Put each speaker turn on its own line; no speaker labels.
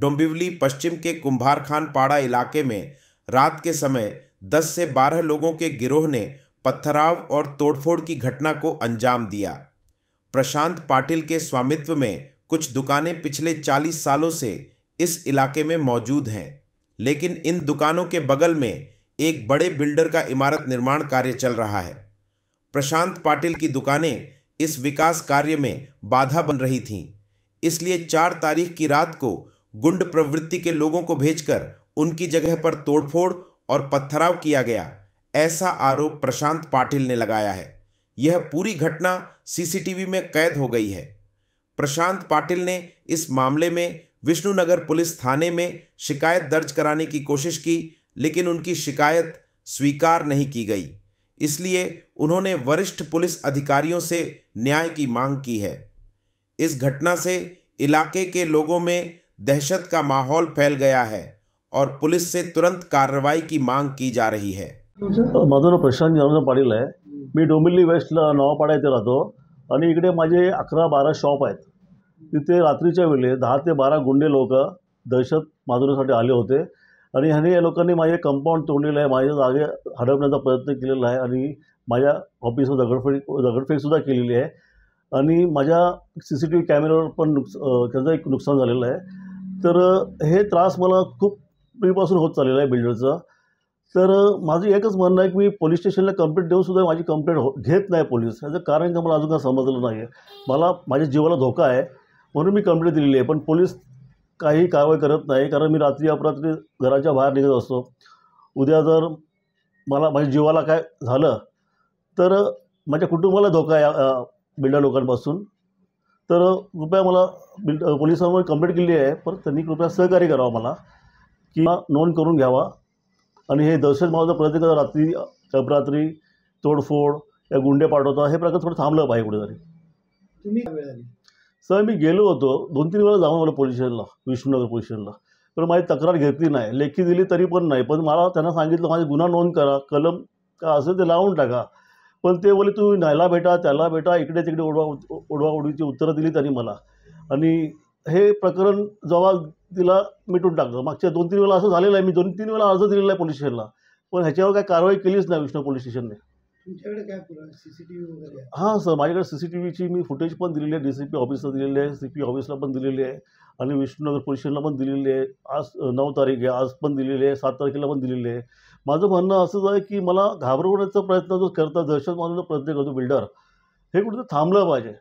डोंबिवली पश्चिम के कुंभारखान पाड़ा इलाके में रात के समय 10 से 12 लोगों के गिरोह ने पथराव और तोड़फोड़ की घटना को अंजाम दिया। प्रशांत पाटिल के स्वामित्व में कुछ दुकानें पिछले 40 सालों से इस इलाके में मौजूद हैं, लेकिन इन दुकानों के बगल में एक बड़े बिल्डर का इमारत निर्माण कार्य चल रहा है। प्रशांत पाटिल की दुकानें इस विकास कार्य में बाधा बन रही थीं, इसलिए 4 तारीख की रात को गुंड प्रवृत्ति के लोगों को भेजकर उनकी जगह पर तोड़फोड़ और पथराव किया गया, ऐसा आरोप प्रशांत पाटिल ने लगाया है। यह पूरी घटना सीसीटीवी में कैद हो गई है। प्रशांत पाटिल ने इस मामले में विष्णुनगर पुलिस थाने में शिकायत दर्ज कराने की कोशिश की, लेकिन उनकी शिकायत स्वीकार नहीं की गई। इसलिए उन्होंने वरिष्ठ पुलिस अधिकारियों से न्याय की मांग की है। इस घटना से इलाके के लोगों में दहशत का माहौल फैल गया है और पुलिस से तुरंत कार्रवाई की मांग की जा रही है।
माझं नाव प्रशांत जनार्दन पाटील आहे। मी डोंबिवली वेस्टला नवापाडा येथे राहतो आणि इकडे माझे 11-12 शॉप आहेत। तिथे रात्रीच्या वेळी 10 ते 12 गुंडे लोक दहशत माजवण्यासाठी आले होते आणि या लोकांनी माझे कंपाऊंड तोडलेलं आहे, माझ्या जागे हडपण्याचा प्रयत्न केलेला आहे आणि माझ्या ऑफिसवर दगडफेकसुद्धा केलेली आहे आणि माझ्या CCTV कॅमेऱ्यावर पण त्याचं एक नुकसान झालेलं आहे। तर हे त्रास मला खूप पूर्वीपासून होत चाललेला आहे बिल्डरचा। तर माझं एकच म्हणणं आहे की मी पोलीस स्टेशनला कंप्लेंट देऊनसुद्धा माझी कंप्लेंट घेत नाही पोलीस। याचं कारण का मला अजून काय समजलं नाही आहे। मला माझ्या जीवाला धोका आहे म्हणून मी कंप्लेंट दिलेली आहे, पण पोलीस काही कारवाई करत नाही। कारण मी रात्री अपरात्री घराच्या बाहेर निघत असतो। उद्या जर मला माझ्या जीवाला काय झालं तर माझ्या कुटुंबाला धोका आहे बिल्डर लोकांपासून। तर कृपया मला पोलिसांवर कंप्लेंट केली आहे, पण त्यांनी कृपया सहकार्य करावं मला की नोंद करून घ्यावा आणि हे दहशत माजवण्याचा प्रयत्न करता रात्री अपरात्री तोडफोड या गुंडे पाठवता हे प्रकार थोडं थांबलं पाहिजे कुठेतरी।
तुम्ही वेळ आली
सर मी गेलो होतो 2-3 वेळा जाऊन आलो पोलीस स्टेशनला, विष्णुनगर पोलीस स्टेशनला, पण माझी तक्रार घेतली नाही, लेखी दिली तरी पण नाही। पण मला त्यांना सांगितलं माझे गुन्हा नोंद करा, कलम का असेल ते लावून टाका, पण ते बोले तू न्यायला भेटा त्याला भेटा, इकडे तिकडे उडवाउडवीची उत्तरं दिली त्यांनी मला आणि हे प्रकरण जेव्हा तिला मिटून टाकलं। मागच्या 2-3 वेळा असं झालेलं आहे, मी 2-3 वेळा अर्ज दिलेला आहे पोलीस स्टेशनला, पण ह्याच्यावर काही कारवाई केलीच नाही विष्णू पोलीस स्टेशनने।
तुमच्याकडे काय पुरावा CCTV वगैरे आहे?
हां सर, माझ्याकडे CCTVची मी फुटेज पण दिलेली आहे, DCP ऑफिसला दिलेली आहे, CP ऑफिसला पण दिलेली आहे आणि विष्णुनगर पोलीस स्टेशनला पण दिलेली आहे। आज 9 तारीख आहे, आज पण दिलेली आहे, 7 तारखेला पण दिलेली आहे। माझं म्हणणं असंच आहे की मला घाबरवण्याचा प्रयत्न जो करतात, दहशत माजवण्याचा प्रयत्न करतो बिल्डर, हे कुठेतरी थांबलं पाहिजे।